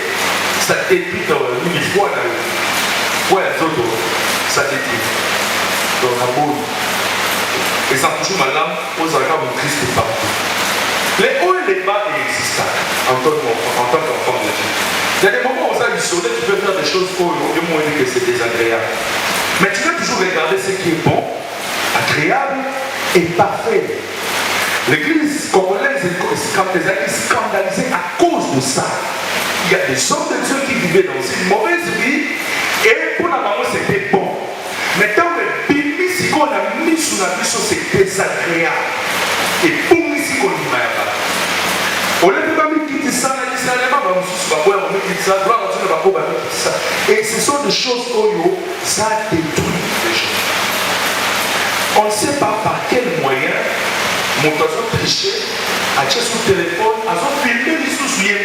détruit une fois dans le ouais, ça détruit. Donc, la bonne. Et ça touche ma lame, aux arcanes de Christ partout. Les hauts et les bas existent en tant qu'enfant de Dieu. Il y a des moments où ça isolé, tu peux faire des choses pour au moins dire que c'est désagréable. Mais tu peux toujours regarder ce qui est bon, agréable et parfait. L'église congolaise est scandalisée à cause de ça. Il y a des hommes de Dieu qui vivaient dans une mauvaise vie et pour la maman c'était bon. Mais tant que Bibi, si on a mis sous la vie, c'est désagréable. Et pour nous, si on y va, on ne peut pas me quitter ça, et ce sont des choses où ça détruit les gens. On ne sait pas par quel moyen mon oiseau triché a acheté son téléphone, a filmé les sous-souillés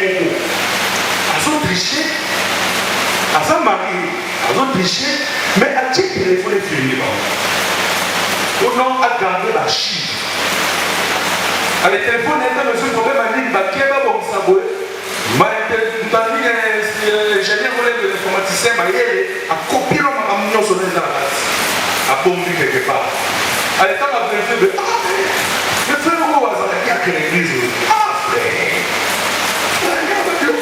mon a triché, a marié, a triché, mais a acheté le téléphone et filmé. On a gardé la chiffre. Le téléphone est un monsieur problème à dire qu'il y a un bon sabot. J'ai bien volé de l'informaticien, mais a copié l'homme à mon sur les arts. A bombé quelque part. À l'état de la vérité, le frère au hasard qui a créé l'église. Ah frère!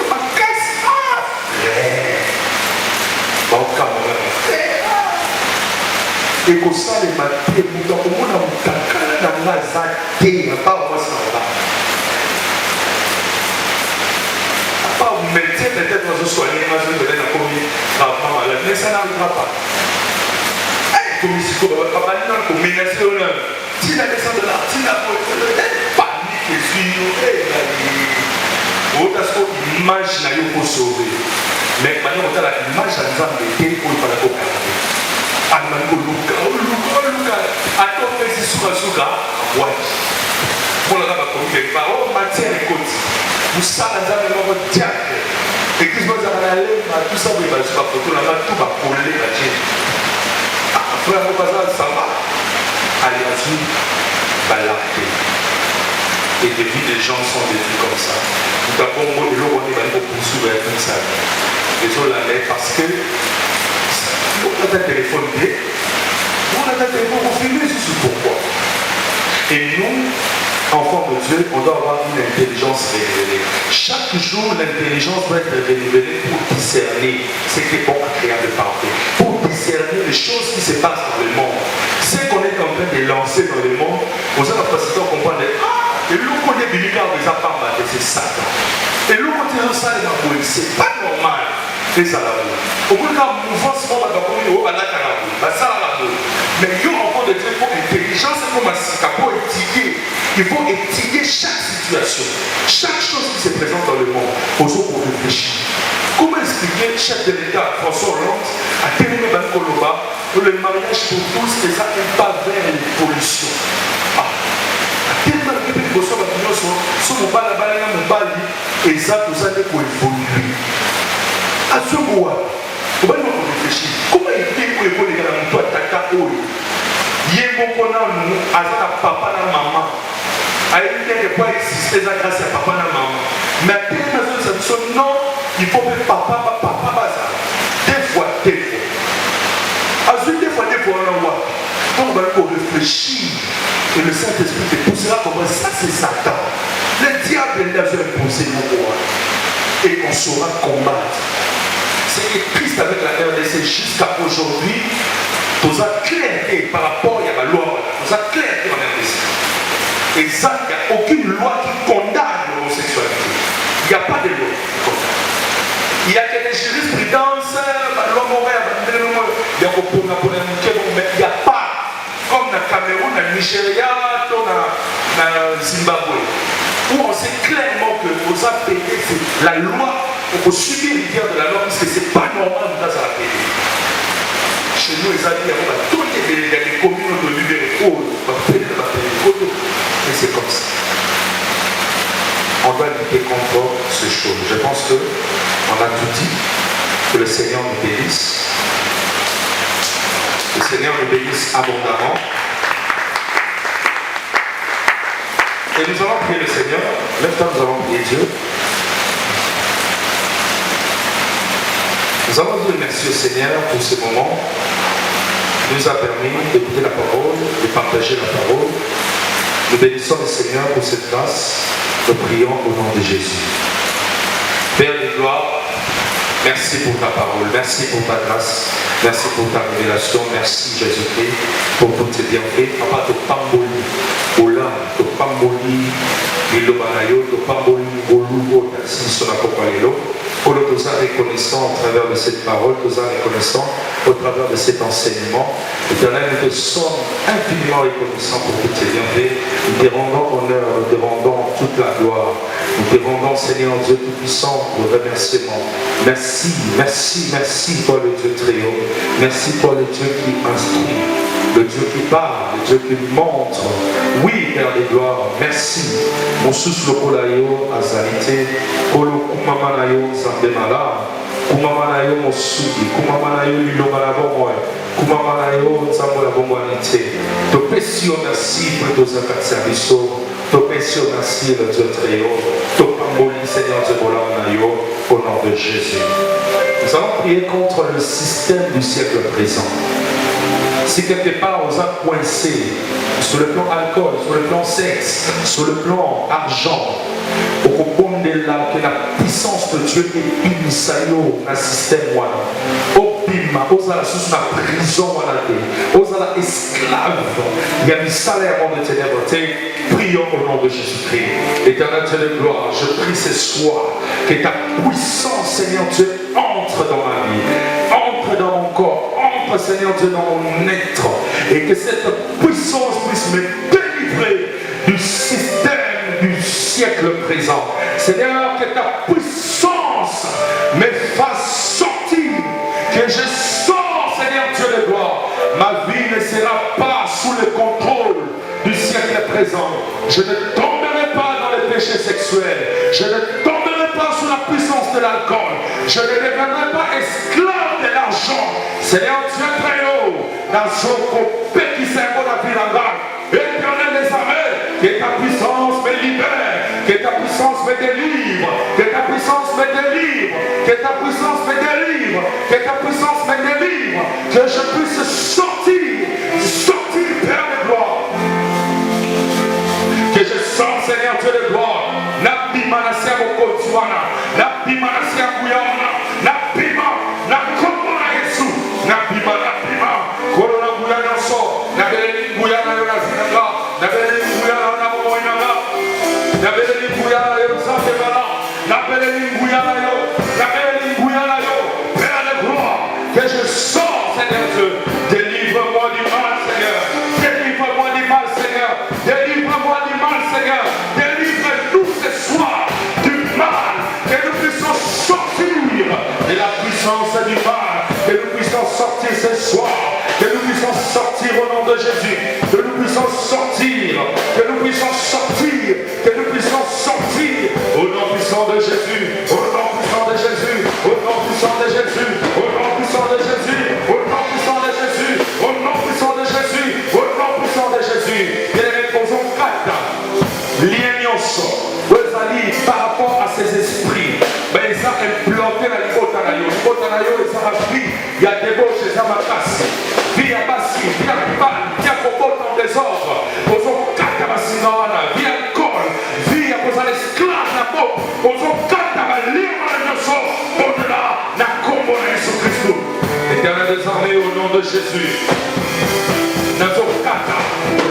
Ma caisse! Ah frère! Bon, quand même. Et comme ça, les matins, nous avons un caca dans la zate, pas moi ça va. Pas vous mettez peut-être dans un soigné, mais je vais donner la commune, gravement malade, mais ça n'arrivera pas. Comme ici, comme menacer au nom. Si la descente de là, si la panique et suivre, vous avez l'image pour sauver. Mais maintenant, on a l'image à nous embêter pour ne pas la regarder. Attends, fais si souka, ouais. Pour la rabat comme quelque part, oh, matière et côte. Vous savez, vous avez votre diable. Et puis, vous avez allé, tout ça, vous avez pas photo, là, tout va coller la tienne. Frère, vous passez ça va. Allez, vas-y, balarder. Et des vies des gens sont détruits comme ça. Tout à coup, moi, le roi va nous poursuivre comme ça. Désolé, parce que vous avez un téléphone B, vous avez un téléphone, vous filmez juste pourquoi. Et nous, enfants de Dieu, on doit avoir une intelligence révélée. Chaque jour, l'intelligence doit être révélée pour discerner ce qui est bon, agréable et parfait. Pour discerner les choses qui se passent dans le monde. Ce qu'on est en train de lancer dans le monde, vous avez la capacité à comprendre. Et l'eau qu'on est béni car les apparts, c'est Satan. Et l'eau qu'on est ça, c'est pas normal. C'est ça la boue. Au bout d'un mouvement, c'est pas d'accord, on va la boue. Mais il y a un enfant de Dieu pour intelligence et pour massacre, pour étudier. Il faut étudier chaque situation, chaque chose qui se présente dans le monde, pour réfléchir. Comment expliquer chef de l'État, François Hollande, à Télémé Bankoloba, que le mariage pour tous, c'est ça, un pas vers l'évolution. Tellement que les personnes sont mon bal et ça, tout ça, pour évoluer. À ce moment-là, comment il faut réfléchir? Comment il fait pour évoluer dans mon toit, tata, il y a un bon nous, à papa et maman. À une quelque part exister grâce à papa et maman. Mais à telle maison, non, il faut que papa, des fois. Ensuite, des fois, on voit. Donc, on va réfléchir. Et le Saint-Esprit te poussera comme ça, c'est Satan. Le diable est là, je vais pousser mon roi. Et on saura combattre. C'est que Christ avec la RDC jusqu'à aujourd'hui, tout ça clair par rapport à la loi, tout ça clair dans la RDC. Et ça, il n'y a aucune loi qui condamne l'homosexualité. Il n'y a pas de loi qui condamne. Il y a que des jurisprudences, la loi morale, il n'y a pas. Comme dans le Cameroun, dans le Nigeria, dans le Zimbabwe, où on sait clairement que vous avez payé la loi, on peut subir l'hiver de la loi, parce que ce n'est pas normal de faire la payer. Chez nous, les amis, on va tous les communes de libérer, on va payer, et c'est comme ça. On doit lutter contre ces choses. Je pense qu'on a tout dit, que le Seigneur nous bénisse. Le Seigneur nous bénisse abondamment. Et nous allons prier le Seigneur. Même temps, nous allons prier Dieu. Nous allons dire merci au Seigneur pour ce moment qui nous a permis d'écouter la parole, de partager la parole. Nous bénissons le Seigneur pour cette grâce. Nous prions au nom de Jésus. Père de gloire, merci pour ta parole, merci pour ta grâce, merci pour ta révélation, merci Jésus-Christ pour tous tes bienfaits. Papa, te pamboli, ola, te pamboli, ilobanayo, te pamboli, olugo, tassi, sonapopalelo. Pour nous sommes reconnaissants au travers de cette parole, nous sommes reconnaissants au travers de cet enseignement. Éternel, nous te sommes infiniment reconnaissants pour toutes tes bienfaits. Nous te rendons honneur, nous te rendons toute la gloire. Nous te rendons, Seigneur Dieu Tout-Puissant, le remerciement. Merci, merci, merci, toi le Dieu très haut. Merci, toi le Dieu qui instruit, le Dieu qui parle, le Dieu qui montre. Oui, Père de gloire, merci. Mon sous le colayo, azalité, kolo kumamanayo, zambemala, kumamanayo, mosuki, kumamanayo, lilobalabomwe, kumamanayo, zambolabomwanité. Te pécio merci pour tes actes. Te pécio merci, le Dieu très haut. Te pamboli, Seigneur Dieu, au nom de Jésus. Nous allons prier contre le système du siècle présent. Si quelque part on a coincé sur le plan alcool, sur le plan sexe, sur le plan argent, au compte de là que la puissance de Dieu est unisayo dans le système au bima, aux la sous la prison aux la esclave, il y a du salaire en de ténèbres. Prions au nom de Jésus-Christ. Éternel Dieu de gloire, je prie ce soir que ta puissance, Seigneur Dieu, entre dans ma vie, entre dans mon corps. Seigneur Dieu, dans mon être, et que cette puissance puisse me délivrer du système du siècle présent. Seigneur, que ta puissance me fasse sortir, que je sors, Seigneur Dieu de gloire. Ma vie ne sera pas sous le contrôle du siècle présent. Je ne tomberai pas dans les péchés sexuels. Je ne tomberai pas sous la puissance de l'alcool. Je ne deviendrai pas esclave de l'argent. Seigneur Dieu très haut, dans son copé qui s'est pour la vie éternel des armées, que ta puissance me libère, que ta puissance me délivre, que ta puissance me délivre, que ta puissance me délivre, que ta puissance me délivre, que je puisse sortir, Père de gloire. Que je sors, Seigneur Dieu de gloire, na bima na sia bokotuana, na bima na sia kuyana, na bima na komona Yesu, na bima, korona kuyana so, na bele kuyana yo na zinanga, na bele kuyana na moyanga, na bele kuyana yo zate bala, na bele kuyana yo, Père de gloire, que je sors, Seigneur Dieu, délivre-moi du mal, Seigneur, délivre-moi du mal, Seigneur, délivre-moi du mal, Seigneur, délivre-nous ce soir du mal, que nous puissions sortir de la puissance du mal, que nous puissions sortir ce soir, que nous puissions sortir au nom de Jésus, que nous puissions sortir, que nous puissions sortir, que nous puissions sortir au nom puissant de Jésus, au nom puissant de Jésus, au nom puissant de Jésus, au nom puissant de Jésus, au nom puissant de Jésus, au nom puissant de Jésus, au nom puissant de Jésus. Il est posons quatre liens par rapport à ces esprits. Mais ils ont implanté la Libotanayo. Libotanayo, ils ont appris. Il y a des bouches, ils ont macassé. Via Bassi, via Pan, via Cobot en désordre. Posons quatre Bassinana, via alcool, via posant l'esclave, la peau. Posons quatre Bassinana, au-delà, la combo de Jésus-Christ. Éternel des armées, au nom de Jésus. Nous avons quatre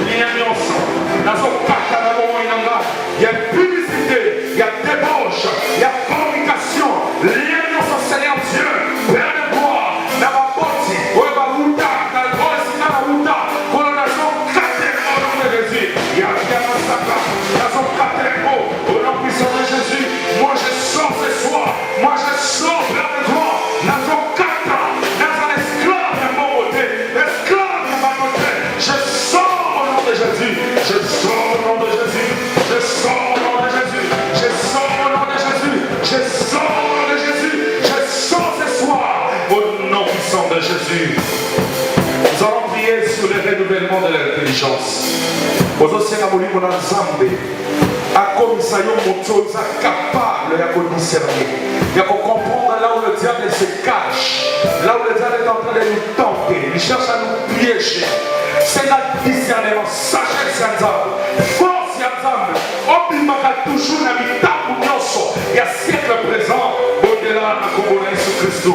liens ensemble. Nous avons quatre Namoinanga. Il y a publicité, il y a débauche, il y a communication. Liens ensemble, Seigneur Dieu. Père de gloire, Nababoti, Oebaouta, Nalbosi, Nabouta, colonisation quatre au nom de Jésus. Il y a bien un sacre. Nous avons quatre mots au nom puissant de Jésus. Moi je sors ce soir. Moi je sors, Père de gloire. Nous avons quatre. Nous avons l'esclave de mon côté. L'esclave de ma côté. Je sors au nom de Jésus. Je sors au nom de Jésus. Je sors au nom de Jésus. Je sors au nom de Jésus. Je sors au nom de Jésus. Je sors ce soir au nom puissant de Jésus. Nous allons prier sur le renouvellement de l'intelligence. Aux océans Molimo dans Zambé, à comme ça, capable de discerner, de comprendre là où le le diable se cache, là où le diable est en train de nous tenter, il cherche à nous piéger. C'est notre discernement, sagesse ensemble, force ensemble. Obimaka toujours na mitabu nyoso, il y a siècle présent, au-delà de Komona Jésus-Christ.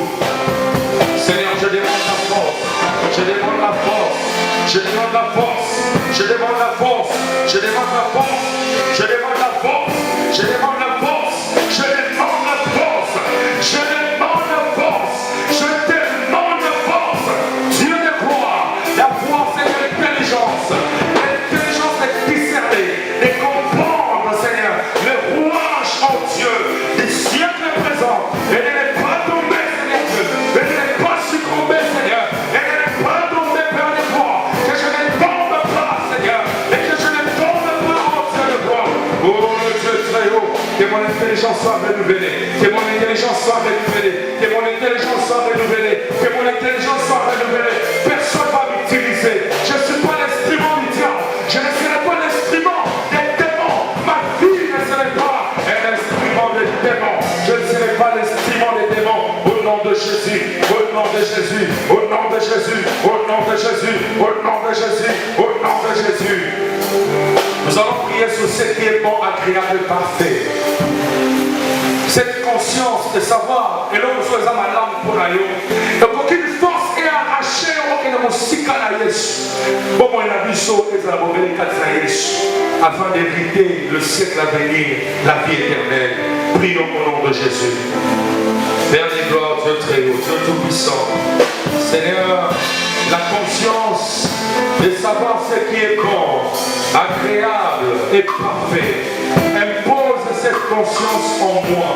Seigneur, je demande la force, je demande la force, je demande la force, je demande la force, je demande la force, je demande la force, je demande la force, je demande la force, je demande la force, je demande la force. Dieu de gloire, la force et l'intelligence de discerner, de comprendre, Seigneur, le rouage en Dieu du siècle présent, et de ne pas tomber, Seigneur Dieu, et de ne pas succomber, Seigneur, et de ne pas tomber, Père de gloire, que je ne tombe pas, Seigneur, et que je ne tombe pas en Dieu de gloire. Oh, le Dieu très haut, que mon intelligence soit renouvelée, que mon intelligence soit renouvelée, que mon intelligence soit renouvelée, que mon intelligence soit renouvelée. Personne ne va m'utiliser. Je ne suis pas l'instrument du diable. Je ne serai pas l'instrument des démons. Ma vie ne serait pas un instrument des démons. Je ne serai pas l'instrument des démons. Au nom de Jésus, au nom de Jésus, au nom de Jésus, au nom de Jésus, au nom de Jésus, au nom de Jésus. Nous allons prier sur ce qui est bon, agréable, parfait. Cette conscience de savoir, et là nous sommes à l'âme pour la donc aucune force est arrachée au musika na Yesu. Bon, moi, la biso est à la mauvaise Yesu, afin d'éviter le siècle à venir, la vie éternelle. Prions au nom de Jésus. Père des gloires, Dieu très haut, Dieu tout-puissant. Seigneur, la conscience de savoir ce qui est bon, agréable et parfait, impose cette conscience en moi.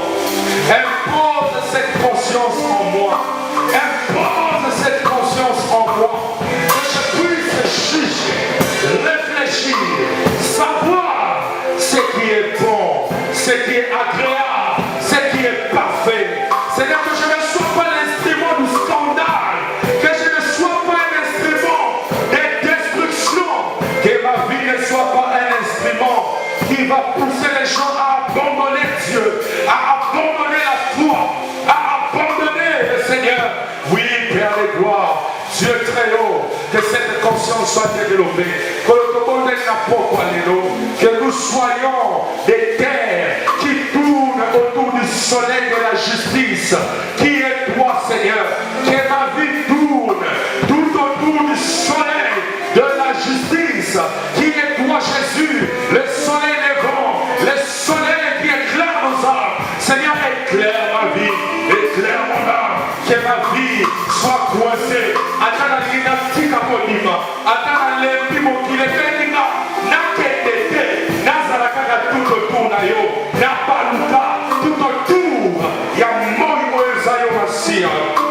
Impose cette conscience en moi. Impose cette conscience en moi. Que je puisse juger, réfléchir, savoir ce qui est bon, ce qui est agréable, ce qui est parfait. C'est-à-dire que je ne sois pas l'instrument du scandale, que je ne sois pas un instrument de destruction, que ma vie ne soit pas un instrument qui va pousser les gens à abandonner Dieu, à abandonner la foi, à abandonner le Seigneur. Oui, Père de gloire, Dieu très haut, que cette conscience soit développée, que nous soyons des terres qui tournent autour du soleil de la justice, qui est toi, Seigneur, que ma vie tourne tout autour du soleil de la justice, qui est toi, Jésus, le soleil levant, le soleil qui éclaire nos âmes. Seigneur, éclaire ma vie, éclaire mon âme, que ma vie soit coincée. Attends la dynastique à Bonima, attends les pimos qui les fait n'a qu'être, n'a zalakaka tout autour d'ailleurs, n'a pas luka tout autour, il y a moi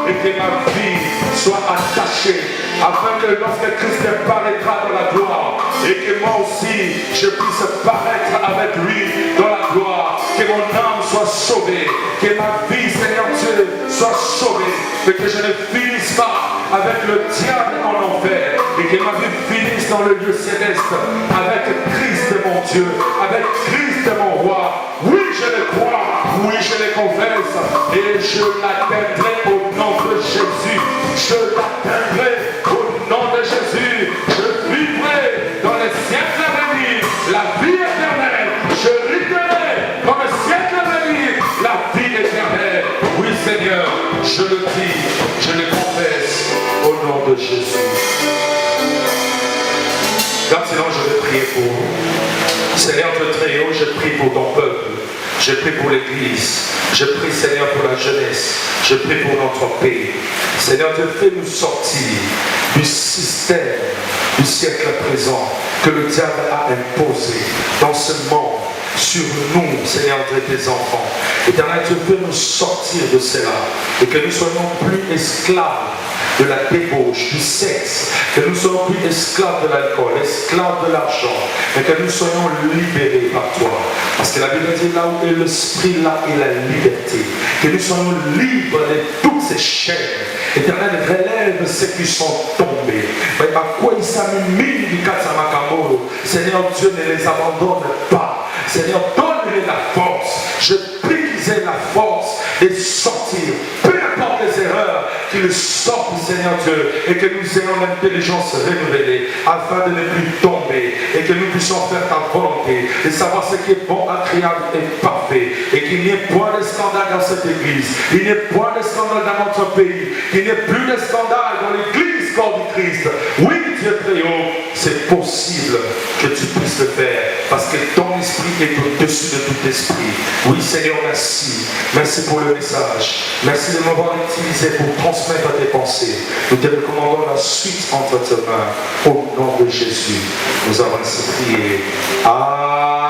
et que ma vie soit attachée afin que lorsque Christ paraîtra dans la gloire et que moi aussi je puisse paraître avec lui dans la gloire, que mon âme soit sauvée, que ma vie, Seigneur Dieu, soit sauvée, et que je ne finisse pas avec le diable en enfer, et que ma vie finisse dans le lieu céleste avec Christ mon Dieu, avec Christ mon roi. Oui, je le crois, oui, je le confesse, et je l'atteindrai au nom de Jésus. Je l'atteindrai au nom de Jésus. Je vivrai dans les siècles à venir la vie éternelle. Je vivrai dans les siècles à venir la vie éternelle. Oui, Seigneur, je le dis, je le confesse au nom de Jésus. Maintenant, je vais prier pour vous. Seigneur Dieu très haut, je prie pour ton peuple. Je prie pour l'Église. Je prie, Seigneur, pour la jeunesse. Je prie pour notre pays. Seigneur Dieu, fais-nous sortir du système du siècle présent que le diable a imposé dans ce monde sur nous, Seigneur Dieu, tes enfants. Éternel Dieu, fais-nous sortir de cela et que nous soyons plus esclaves de la débauche, du sexe, que nous soyons plus esclaves de l'alcool, esclaves de l'argent, mais que nous soyons libérés par toi. Parce que la Bible dit là où est l'esprit, là est la liberté. Que nous soyons libres de toutes ces chaînes. Éternel, relève ceux qui sont tombés. Seigneur Dieu, ne les abandonne pas. Seigneur, donne-les la force. Je prie qu'ils aient la force de sortir. qu'il sorte, Seigneur Dieu, et que nous ayons l'intelligence renouvelée afin de ne plus tomber et que nous puissions faire ta volonté et savoir ce qui est bon, agréable et parfait, et qu'il n'y ait point de scandale dans cette église, il n'y ait point de scandale dans notre pays, qu'il n'y ait plus de scandale dans l'église corps du Christ. Oui, Dieu très haut, c'est possible que tu puisses le faire parce que ton esprit est au-dessus de tout esprit. Oui, Seigneur, merci. Merci pour le message. Merci de m'avoir utilisé pour transmettre tes pensées. Nous te recommandons la suite entre tes mains. Au nom de Jésus, nous avons ainsi prié. Amen.